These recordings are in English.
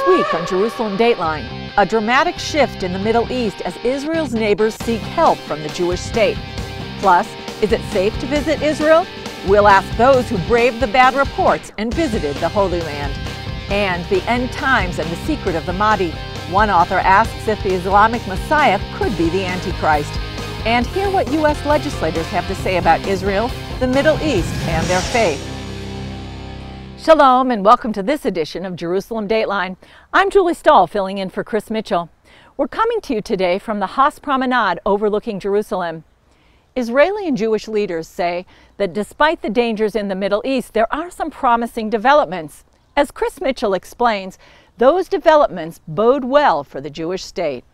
This week on Jerusalem Dateline, a dramatic shift in the Middle East as Israel's neighbors seek help from the Jewish state. Plus, is it safe to visit Israel? We'll ask those who braved the bad reports and visited the Holy Land. And the end times and the secret of the Mahdi. One author asks if the Islamic Messiah could be the Antichrist. And hear what U.S. legislators have to say about Israel, the Middle East, and their faith. Shalom and welcome to this edition of Jerusalem Dateline. I'm Julie Stahl, filling in for Chris Mitchell. We're coming to you today from the Haas Promenade overlooking Jerusalem. Israeli and Jewish leaders say that despite the dangers in the Middle East, there are some promising developments. As Chris Mitchell explains, those developments bode well for the Jewish state.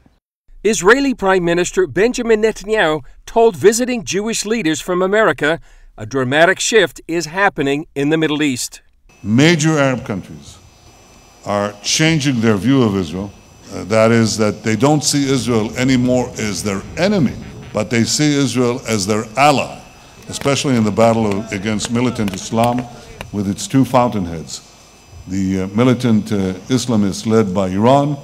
Israeli Prime Minister Benjamin Netanyahu told visiting Jewish leaders from America a dramatic shift is happening in the Middle East. Major Arab countries are changing their view of Israel. That is, that they don't see Israel anymore as their enemy, but they see Israel as their ally, especially in the battle against militant Islam with its two fountainheads, the militant Islamists led by Iran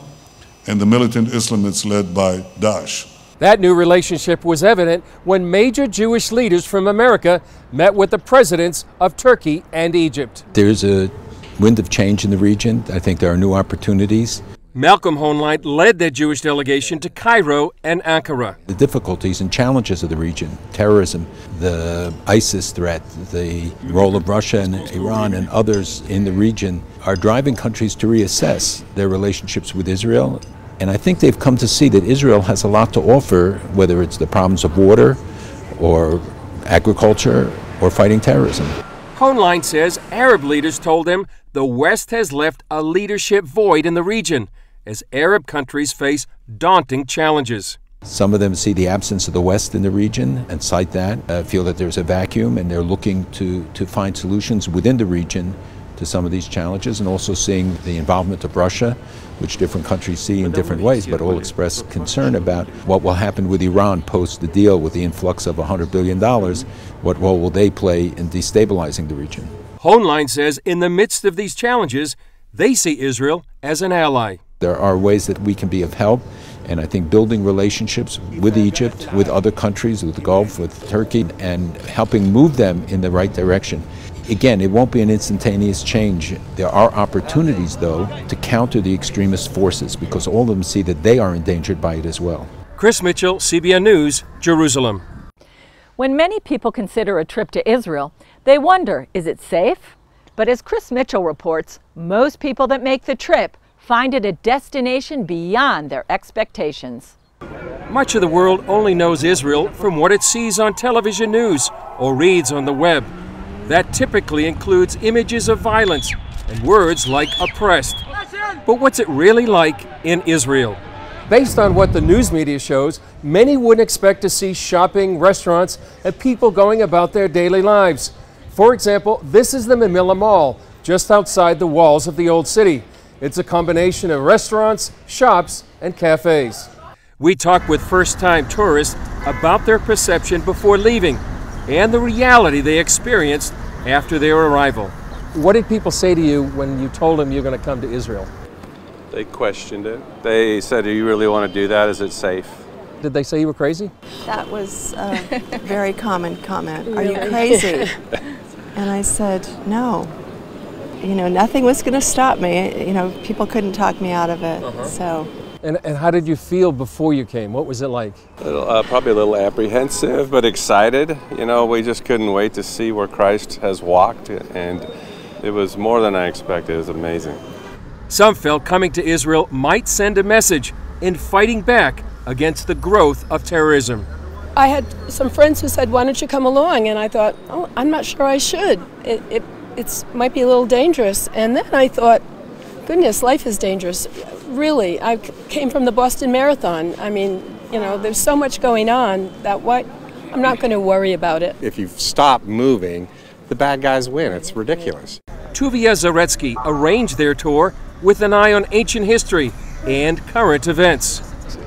and the militant Islamists led by Daesh. That new relationship was evident when major Jewish leaders from America met with the presidents of Turkey and Egypt. There's a wind of change in the region. I think there are new opportunities. Malcolm Hoenlein led their Jewish delegation to Cairo and Ankara. The difficulties and challenges of the region, terrorism, the ISIS threat, the role of Russia and Iran and others in the region are driving countries to reassess their relationships with Israel. And I think they've come to see that Israel has a lot to offer, whether it's the problems of water or agriculture or fighting terrorism. Hoenlein says Arab leaders told him the West has left a leadership void in the region as Arab countries face daunting challenges. Some of them see the absence of the West in the region and cite that, feel that there's a vacuum, and they're looking to find solutions within the region to some of these challenges, and also seeing the involvement of Russia, which different countries see in different ways, but all express concern about what will happen with Iran post the deal with the influx of $100 billion. What role will they play in destabilizing the region? Hoenlein says in the midst of these challenges, they see Israel as an ally. There are ways that we can be of help, and I think building relationships with Egypt, with other countries, with the Gulf, with Turkey, and helping move them in the right direction. Again, it won't be an instantaneous change. There are opportunities, though, to counter the extremist forces because all of them see that they are endangered by it as well. Chris Mitchell, CBN News, Jerusalem. When many people consider a trip to Israel, they wonder, is it safe? But as Chris Mitchell reports, most people that make the trip find it a destination beyond their expectations. Much of the world only knows Israel from what it sees on television news or reads on the web. That typically includes images of violence and words like oppressed. But what's it really like in Israel? Based on what the news media shows, many wouldn't expect to see shopping, restaurants, and people going about their daily lives. For example, this is the Mamilla Mall, just outside the walls of the old city. It's a combination of restaurants, shops, and cafes. We talked with first-time tourists about their perception before leaving and the reality they experienced after their arrival. What did people say to you when you told them you're going to come to Israel? They questioned it. They said, do you really want to do that? Is it safe? Did they say you were crazy? That was a very common comment. Are you crazy? And I said, no. You know, nothing was going to stop me. You know, people couldn't talk me out of it. So. And how did you feel before you came? What was it like? Probably a little apprehensive, but excited. You know, we just couldn't wait to see where Christ has walked, and it was more than I expected. It was amazing. Some felt coming to Israel might send a message in fighting back against the growth of terrorism. I had some friends who said, why don't you come along? And I thought, oh, I'm not sure I should. It might be a little dangerous. And then I thought, goodness, life is dangerous. Really, I came from the Boston Marathon. I mean, you know, there's so much going on that I'm not going to worry about it. If you stop moving, the bad guys win. It's ridiculous. Tuvia Zaretsky arranged their tour with an eye on ancient history and current events.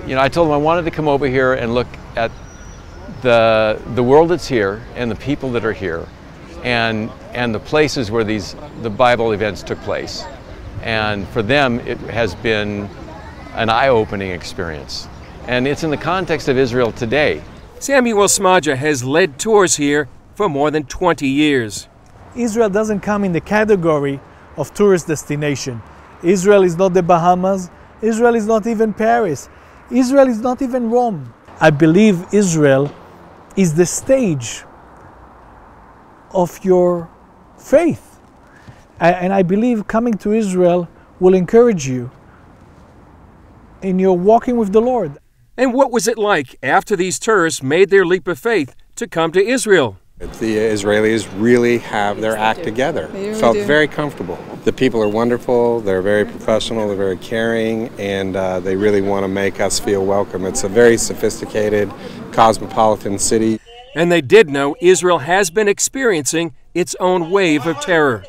You know, I told them I wanted to come over here and look at the world that's here and the people that are here and the places where the Bible events took place. And for them, it has been an eye-opening experience. And it's in the context of Israel today. Samuel Smadja has led tours here for more than 20 years. Israel doesn't come in the category of tourist destination. Israel is not the Bahamas. Israel is not even Paris. Israel is not even Rome. I believe Israel is the stage of your faith. And I believe coming to Israel will encourage you in your walking with the Lord. And what was it like after these tourists made their leap of faith to come to Israel? The Israelis really have their act together. Felt very comfortable. The people are wonderful, they're very professional, they're very caring, and they really want to make us feel welcome. It's a very sophisticated, cosmopolitan city. And they did know Israel has been experiencing its own wave of terror.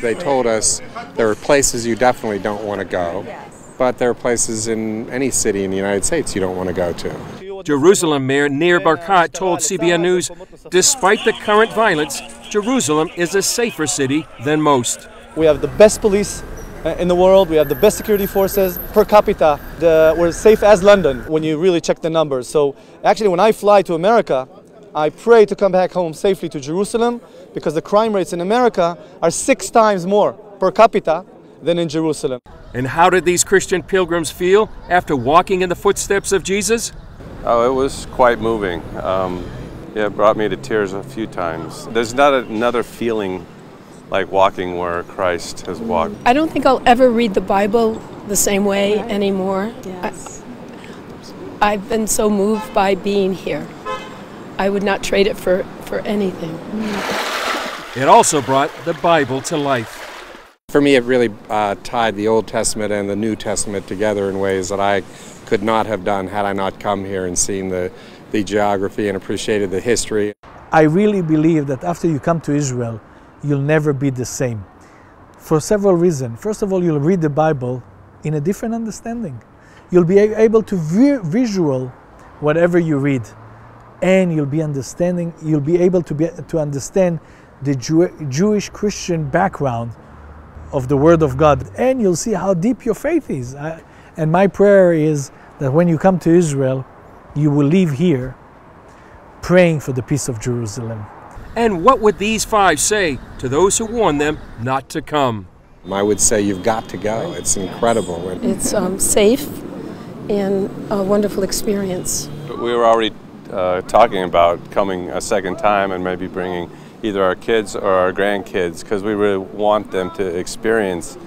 They told us there are places you definitely don't want to go, but there are places in any city in the United States you don't want to go to. Jerusalem Mayor Nir Barkat told CBN News, despite the current violence, Jerusalem is a safer city than most. We have the best police in the world, we have the best security forces. Per capita, we're safe as London when you really check the numbers. So actually when I fly to America, I pray to come back home safely to Jerusalem because the crime rates in America are 6 times more per capita than in Jerusalem. And how did these Christian pilgrims feel after walking in the footsteps of Jesus? Oh, it was quite moving. Yeah, it brought me to tears a few times. There's not another feeling like walking where Christ has walked. I don't think I'll ever read the Bible the same way anymore. Yes. I've been so moved by being here. I would not trade it for anything. It also brought the Bible to life. For me, it really tied the Old Testament and the New Testament together in ways that I could not have done had I not come here and seen the geography and appreciated the history. I really believe that after you come to Israel, you'll never be the same. For several reasons. First of all, you'll read the Bible in a different understanding. You'll be able to visual whatever you read. And you'll be able to understand the Jewish Christian background of the Word of God. And you'll see how deep your faith is. And my prayer is that when you come to Israel, you will leave here praying for the peace of Jerusalem. And what would these 5 say to those who warned them not to come? I would say you've got to go. It's incredible. It's safe and a wonderful experience. We were already talking about coming a second time and maybe bringing either our kids or our grandkids because we really want them to experience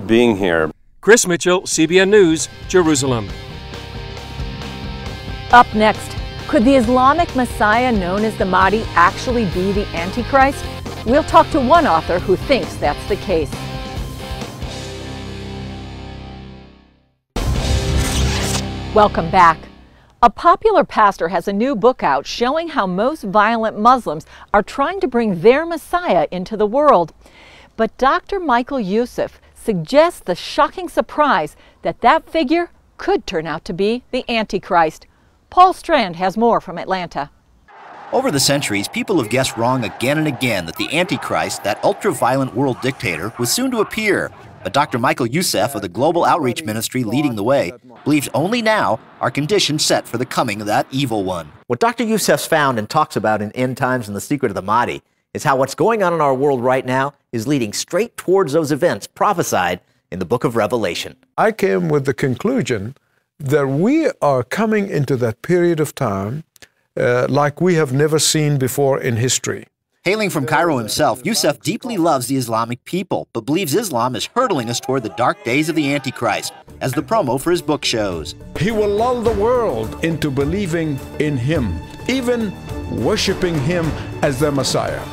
being here. Chris Mitchell, CBN News, Jerusalem. Up next, could the Islamic Messiah known as the Mahdi actually be the Antichrist? We'll talk to one author who thinks that's the case. Welcome back. A popular pastor has a new book out showing how most violent Muslims are trying to bring their Messiah into the world. But Dr. Michael Youssef suggests the shocking surprise that that figure could turn out to be the Antichrist. Paul Strand has more from Atlanta. Over the centuries, people have guessed wrong again and again that the Antichrist, that ultra-violent world dictator, was soon to appear. But Dr. Michael Youssef of the Global Outreach Ministry Leading the Way believes only now are conditions set for the coming of that evil one. What Dr. Youssef's found and talks about in End Times and the Secret of the Mahdi is how what's going on in our world right now is leading straight towards those events prophesied in the book of Revelation. I came with the conclusion that we are coming into that period of time like we have never seen before in history. Hailing from Cairo himself, Youssef deeply loves the Islamic people, but believes Islam is hurtling us toward the dark days of the Antichrist, as the promo for his book shows. He will lull the world into believing in him, even worshiping him as their Messiah.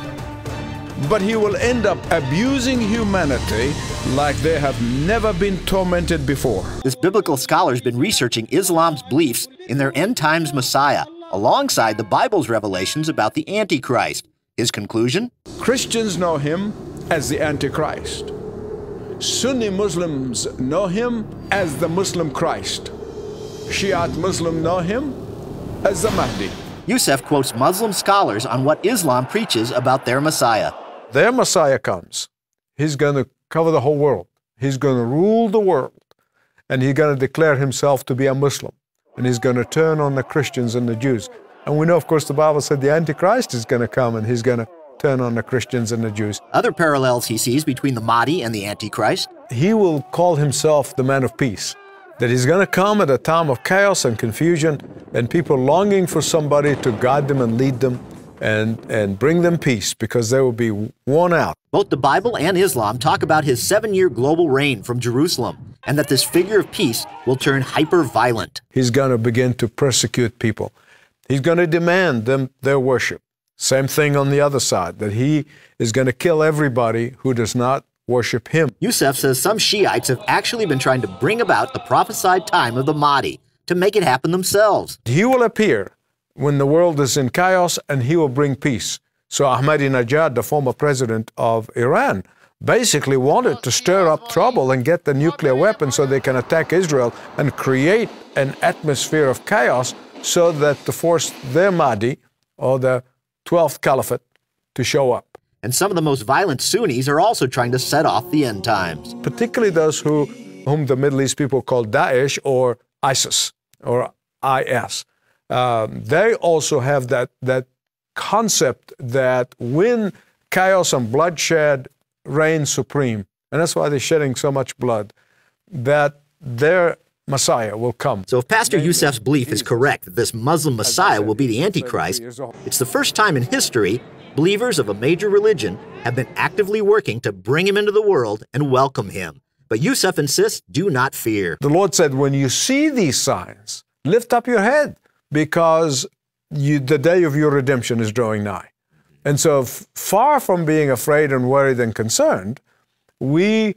But he will end up abusing humanity like they have never been tormented before. This biblical scholar's been researching Islam's beliefs in their end times Messiah, alongside the Bible's revelations about the Antichrist. His conclusion? Christians know him as the Antichrist. Sunni Muslims know him as the Muslim Christ. Shiite Muslims know him as the Mahdi. Youssef quotes Muslim scholars on what Islam preaches about their Messiah. Their Messiah comes. He's going to cover the whole world. He's going to rule the world, and he's going to declare himself to be a Muslim, and he's going to turn on the Christians and the Jews. And we know, of course, the Bible said the Antichrist is going to come, and he's going to turn on the Christians and the Jews. Other parallels he sees between the Mahdi and the Antichrist. He will call himself the man of peace, that he's going to come at a time of chaos and confusion, and people longing for somebody to guide them and lead them and bring them peace, because they will be worn out. Both the Bible and Islam talk about his 7-year global reign from Jerusalem, and that this figure of peace will turn hyper-violent. He's going to begin to persecute people. He's going to demand them their worship. Same thing on the other side, that he is going to kill everybody who does not worship him. Youssef says some Shiites have actually been trying to bring about the prophesied time of the Mahdi to make it happen themselves. He will appear when the world is in chaos, and he will bring peace. So Ahmadinejad, the former president of Iran, basically wanted to stir up trouble and get the nuclear weapon so they can attack Israel and create an atmosphere of chaos so that to force their Mahdi, or the 12th Caliphate, to show up. And some of the most violent Sunnis are also trying to set off the end times. Particularly those whom the Middle East people call Daesh or ISIS or IS. They also have that concept that when chaos and bloodshed reign supreme, and that's why they're shedding so much blood, that their Messiah will come. So if Pastor Youssef's belief is correct that this Muslim Messiah will be the Antichrist, it's the first time in history believers of a major religion have been actively working to bring him into the world and welcome him. But Youssef insists, do not fear. The Lord said, when you see these signs, lift up your head, because the day of your redemption is drawing nigh. And so far from being afraid and worried and concerned, we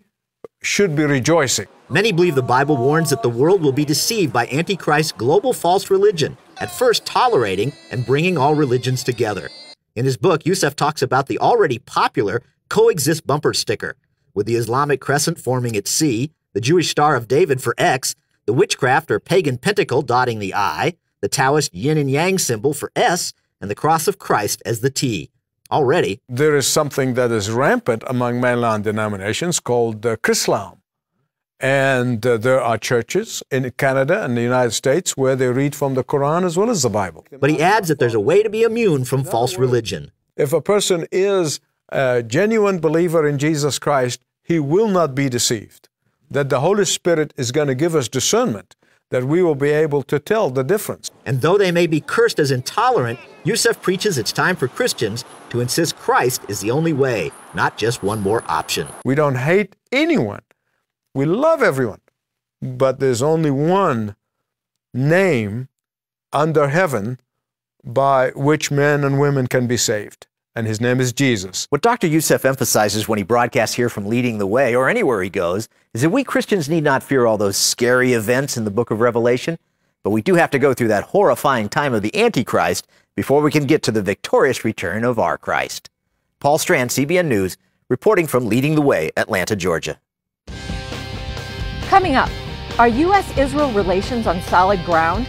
should be rejoicing. Many believe the Bible warns that the world will be deceived by Antichrist's global false religion, at first tolerating and bringing all religions together. In his book, Youssef talks about the already popular coexist bumper sticker, with the Islamic crescent forming its C, the Jewish Star of David for X, the witchcraft or pagan pentacle dotting the I, the Taoist yin and yang symbol for S, and the cross of Christ as the T. Already, there is something that is rampant among mainline denominations called Chrislam. And there are churches in Canada and the United States where they read from the Quran as well as the Bible. But he adds that there's a way to be immune from false religion. If a person is a genuine believer in Jesus Christ, he will not be deceived. That the Holy Spirit is going to give us discernment, that we will be able to tell the difference. And though they may be cursed as intolerant, Youssef preaches it's time for Christians to insist Christ is the only way, not just one more option. We don't hate anyone. We love everyone. But there's only one name under heaven by which men and women can be saved. And his name is Jesus. What Dr. Youssef emphasizes when he broadcasts here from Leading the Way, or anywhere he goes, is that we Christians need not fear all those scary events in the book of Revelation, but we do have to go through that horrifying time of the Antichrist before we can get to the victorious return of our Christ. Paul Strand, CBN News, reporting from Leading the Way, Atlanta, Georgia. Coming up, are U.S. Israel relations on solid ground?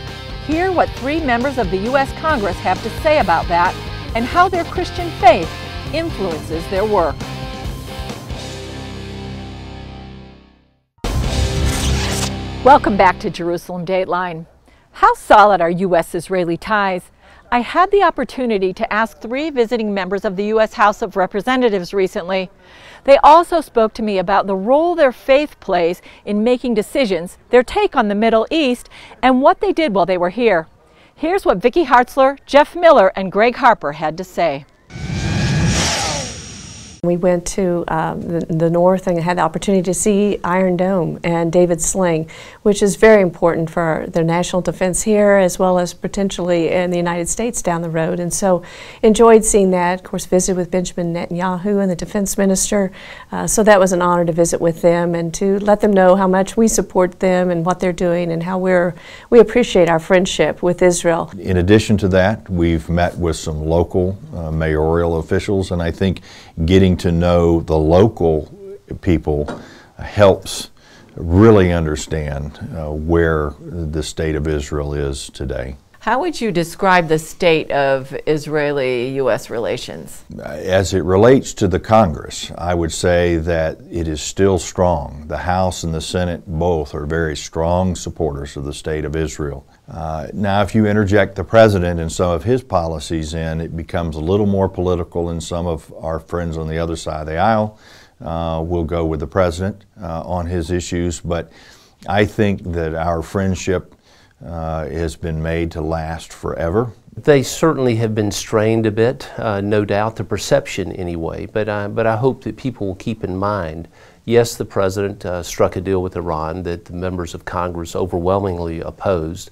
Hear what 3 members of the U.S. Congress have to say about that, and how their Christian faith influences their work. Welcome back to Jerusalem Dateline. How solid are U.S.-Israeli ties? I had the opportunity to ask 3 visiting members of the U.S. House of Representatives recently. They also spoke to me about the role their faith plays in making decisions, their take on the Middle East, and what they did while they were here. Here's what Vicki Hartzler, Jeff Miller, and Greg Harper had to say. We went to the north and had the opportunity to see Iron Dome and David's Sling, which is very important for the national defense here as well as potentially in the United States down the road. And so enjoyed seeing that. Of course, visited with Benjamin Netanyahu and the defense minister. So that was an honor to visit with them and to let them know how much we support them and what they're doing and how we appreciate our friendship with Israel. In addition to that, we've met with some local mayoral officials, and I think getting to know the local people helps really understand where the state of Israel is today. How would you describe the state of Israeli-U.S. relations? As it relates to the Congress, I would say that it is still strong. The House and the Senate both are very strong supporters of the state of Israel. Now, if you interject the president and some of his policies in, it becomes a little more political, and some of our friends on the other side of the aisle will go with the president on his issues. But I think that our friendship has been made to last forever. They certainly have been strained a bit, no doubt, the perception anyway, but I hope that people will keep in mind, yes, the president struck a deal with Iran that the members of Congress overwhelmingly opposed.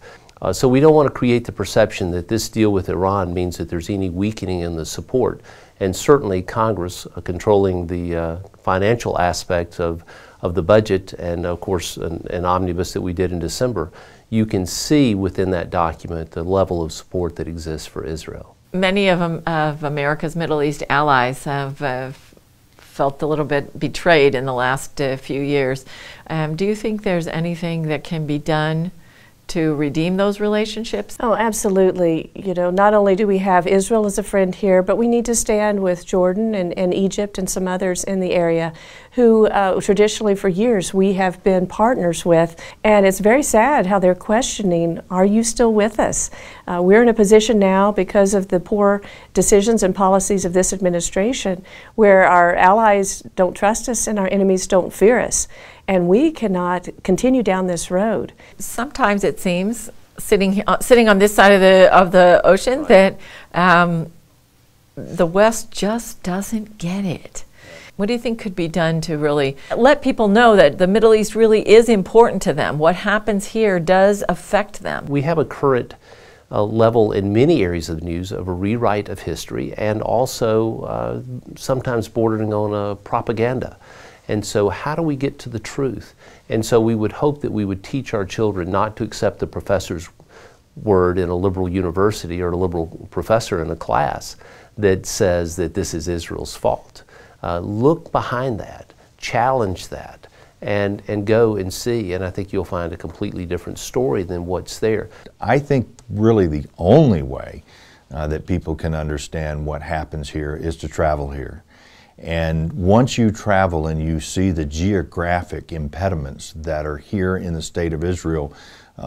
So we don't want to create the perception that this deal with Iran means that there's any weakening in the support. And certainly Congress controlling the financial aspects of the budget, and of course an omnibus that we did in December, you can see within that document the level of support that exists for Israel. Many of America's Middle East allies have felt a little bit betrayed in the last few years. Do you think there's anything that can be done to redeem those relationships? Oh, absolutely. You know, not only do we have Israel as a friend here, but we need to stand with Jordan and Egypt and some others in the area who traditionally for years we have been partners with. And it's very sad how they're questioning, are you still with us? We're in a position now because of the poor decisions and policies of this administration where our allies don't trust us and our enemies don't fear us. And we cannot continue down this road. Sometimes it seems, sitting on this side of the ocean, that the West just doesn't get it. What do you think could be done to really let people know that the Middle East really is important to them? What happens here does affect them. We have a current level in many areas of the news of a rewrite of history, and also sometimes bordering on propaganda. And so how do we get to the truth? And so we would hope that we would teach our children not to accept the professor's word in a liberal university or a liberal professor in a class that says that this is Israel's fault. Look behind that, challenge that, and go and see. And I think you'll find a completely different story than what's there. I think really the only way that people can understand what happens here is to travel here. And once you travel and you see the geographic impediments that are here in the state of Israel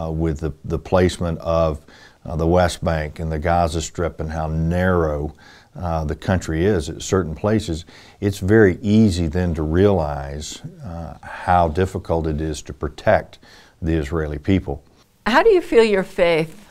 with the placement of the West Bank and the Gaza Strip and how narrow the country is at certain places, it's very easy then to realize how difficult it is to protect the Israeli people. How do you feel your faith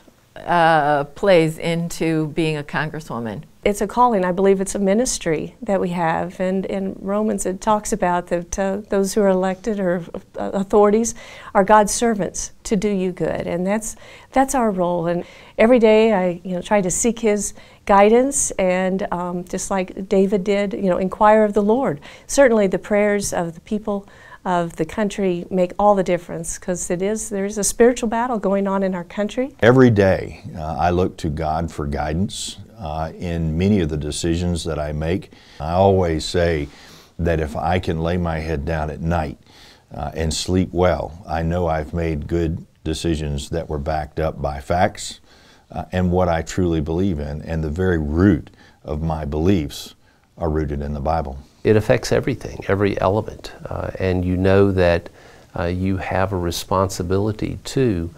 plays into being a congresswoman? It's a calling. I believe it's a ministry that we have. And in Romans it talks about that those who are elected or authorities are God's servants to do you good. And that's our role. And every day I try to seek His guidance, and just like David did, inquire of the Lord. Certainly the prayers of the people of the country make all the difference, because there's a spiritual battle going on in our country. Every day I look to God for guidance in many of the decisions that I make. I always say that if I can lay my head down at night and sleep well, I know I've made good decisions that were backed up by facts and what I truly believe in, and the very root of my beliefs are rooted in the Bible. It affects everything, every element, and you know that you have a responsibility to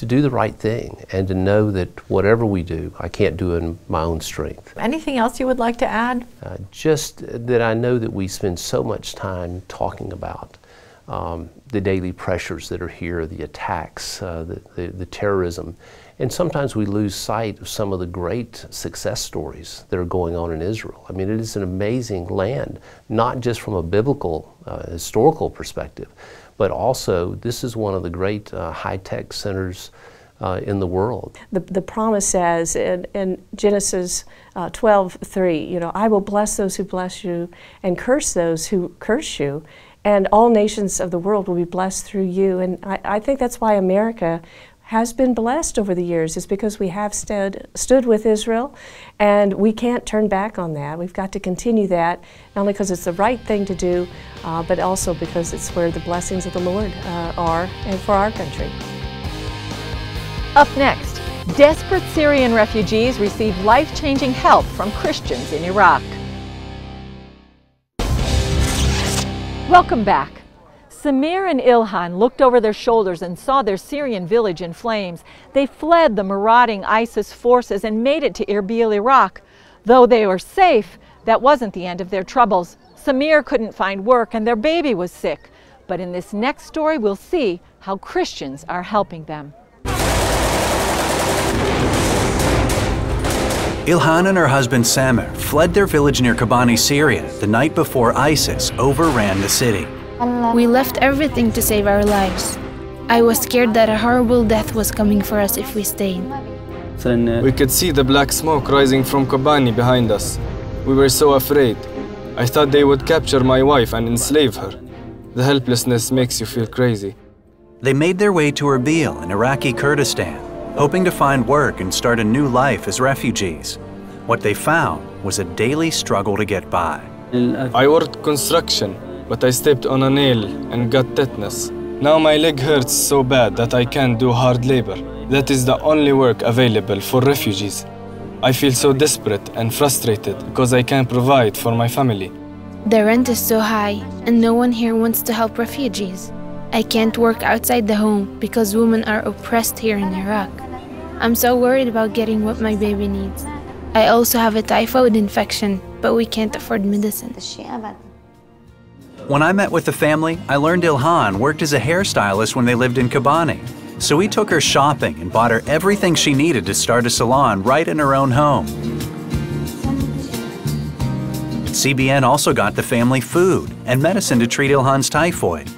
do the right thing, and to know that whatever we do, I can't do it in my own strength. Anything else you would like to add? Just that I know that we spend so much time talking about the daily pressures that are here, the attacks, the terrorism, and sometimes we lose sight of some of the great success stories that are going on in Israel. I mean, it is an amazing land, not just from a biblical, historical perspective, but also this is one of the great high-tech centers in the world. The promise says in Genesis 12:3, I will bless those who bless you and curse those who curse you, and all nations of the world will be blessed through you. And I think that's why America has been blessed over the years, is because we have stood with Israel, and we can't turn back on that. We've got to continue that, not only because it's the right thing to do, but also because it's where the blessings of the Lord are, and for our country. Up next, Desperate Syrian refugees receive life-changing help from Christians in Iraq. Welcome back. Samir and Ilhan looked over their shoulders and saw their Syrian village in flames. They fled the marauding ISIS forces and made it to Erbil, Iraq. Though they were safe, that wasn't the end of their troubles. Samir couldn't find work and their baby was sick. But in this next story, we'll see how Christians are helping them. Ilhan and her husband Samir fled their village near Kobani, Syria, the night before ISIS overran the city. We left everything to save our lives. I was scared that a horrible death was coming for us if we stayed. We could see the black smoke rising from Kobani behind us. We were so afraid. I thought they would capture my wife and enslave her. The helplessness makes you feel crazy. They made their way to Erbil in Iraqi Kurdistan, hoping to find work and start a new life as refugees. What they found was a daily struggle to get by. I worked construction, but I stepped on a nail and got tetanus. Now my leg hurts so bad that I can't do hard labor. That is the only work available for refugees. I feel so desperate and frustrated because I can't provide for my family. The rent is so high, and no one here wants to help refugees. I can't work outside the home because women are oppressed here in Iraq. I'm so worried about getting what my baby needs. I also have a typhoid infection, but we can't afford medicine. When I met with the family, I learned Ilhan worked as a hairstylist when they lived in Kobani. So we took her shopping and bought her everything she needed to start a salon right in her own home. CBN also got the family food and medicine to treat Ilhan's typhoid.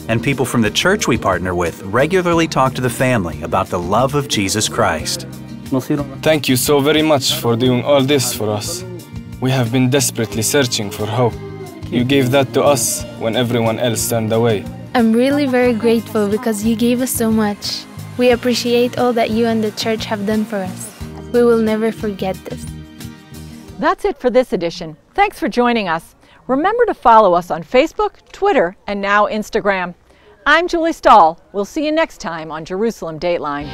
And people from the church we partner with regularly talk to the family about the love of Jesus Christ. Thank you so very much for doing all this for us. We have been desperately searching for hope. You gave that to us when everyone else turned away. I'm really very grateful because you gave us so much. We appreciate all that you and the church have done for us. We will never forget this. That's it for this edition. Thanks for joining us. Remember to follow us on Facebook, Twitter, and now Instagram. I'm Julie Stahl. We'll see you next time on Jerusalem Dateline.